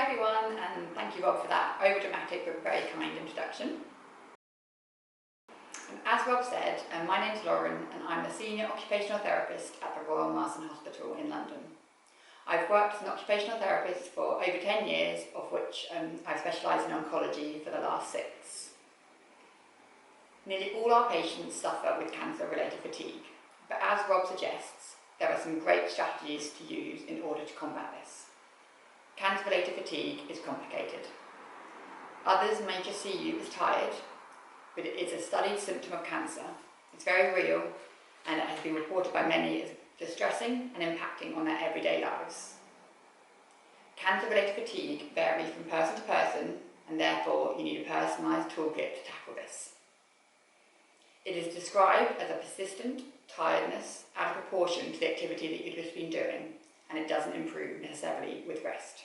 everyone, and thank you Rob for that overdramatic but very kind introduction. As Rob said, my name's Lauren and I'm a senior occupational therapist at the Royal Marsden Hospital in London. I've worked as an occupational therapist for over 10 years, of which I specialise in oncology for the last 6. Nearly all our patients suffer with cancer-related fatigue, but as Rob suggests, there are some great strategies to use in order to combat this. Cancer-related fatigue is complicated. Others may just see you as tired, but it is a studied symptom of cancer. It's very real, and it has been reported by many as distressing and impacting on their everyday lives. Cancer-related fatigue varies from person to person, and therefore you need a personalised toolkit to tackle this. It is described as a persistent tiredness out of proportion to the activity that you've just been doing, and it doesn't improve necessarily with rest.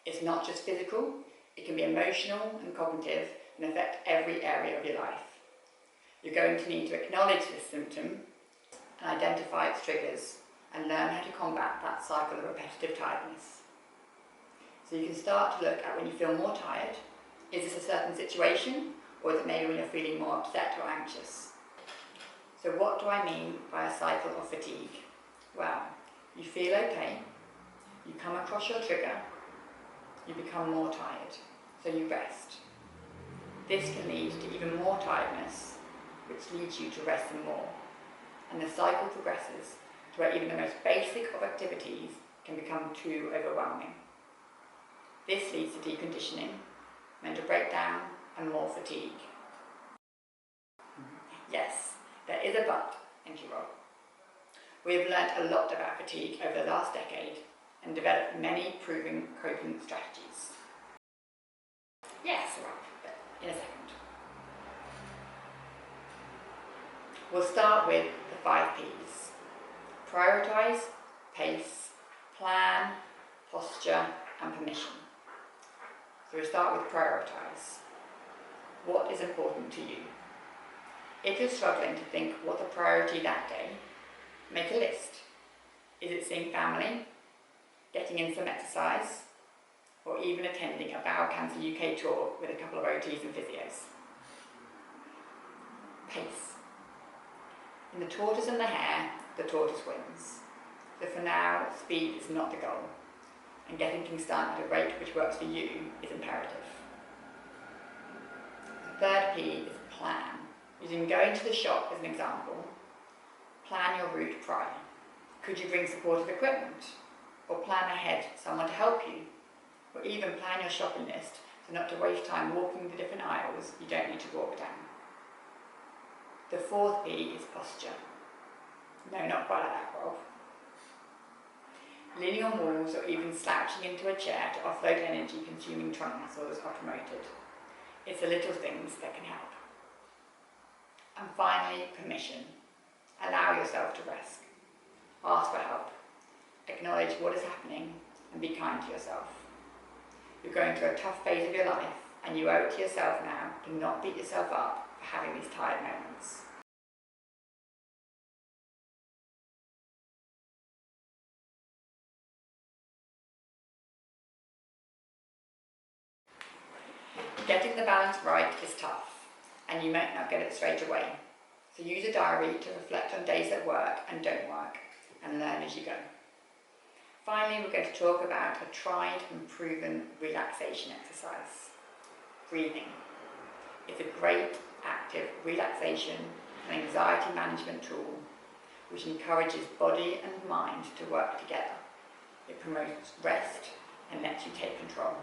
It's not just physical, it can be emotional and cognitive and affect every area of your life. You're going to need to acknowledge this symptom and identify its triggers and learn how to combat that cycle of repetitive tiredness. So you can start to look at when you feel more tired. Is this a certain situation, or is it maybe when you're feeling more upset or anxious? So what do I mean by a cycle of fatigue? Well, you feel okay, you come across your trigger, you become more tired, so you rest. This can lead to even more tiredness, which leads you to rest some more. And the cycle progresses to where even the most basic of activities can become too overwhelming. This leads to deconditioning, mental breakdown, and more fatigue. Yes, there is a but, thank you Rob. We have learnt a lot about fatigue over the last decade and developed many proven coping strategies. Yes, Rob, but in a second. We'll start with the 5 Ps. Prioritise, pace, plan, posture, and permission. So we'll start with prioritise. What is important to you? If you're struggling to think what's a priority that day, make a list. Is it seeing family, getting in some exercise, or even attending a Bowel Cancer UK tour with a couple of OTs and physios? Pace. In The Tortoise and the Hare, the tortoise wins. So for now, speed is not the goal, and getting things done at a rate which works for you is imperative. The 3rd P is plan. Using going to the shop as an example, plan your route prior. Could you bring supportive equipment? Or plan ahead someone to help you? Or even plan your shopping list so not to waste time walking the different aisles you don't need to walk down. The 4th P is posture. No, not quite like that, Rob. Leaning on walls or even slouching into a chair to offload energy-consuming trunk muscles are promoted. It's the little things that can help. And finally, permission. Allow yourself to rest. Ask for help. Acknowledge what is happening and be kind to yourself. You're going through a tough phase of your life, and you owe it to yourself now to not beat yourself up for having these tired moments. Getting the balance right is tough, and you might not get it straight away. So use a diary to reflect on days that work and don't work, and learn as you go. Finally, we're going to talk about a tried and proven relaxation exercise. Breathing. It's a great, active relaxation and anxiety management tool which encourages body and mind to work together. It promotes rest and lets you take control.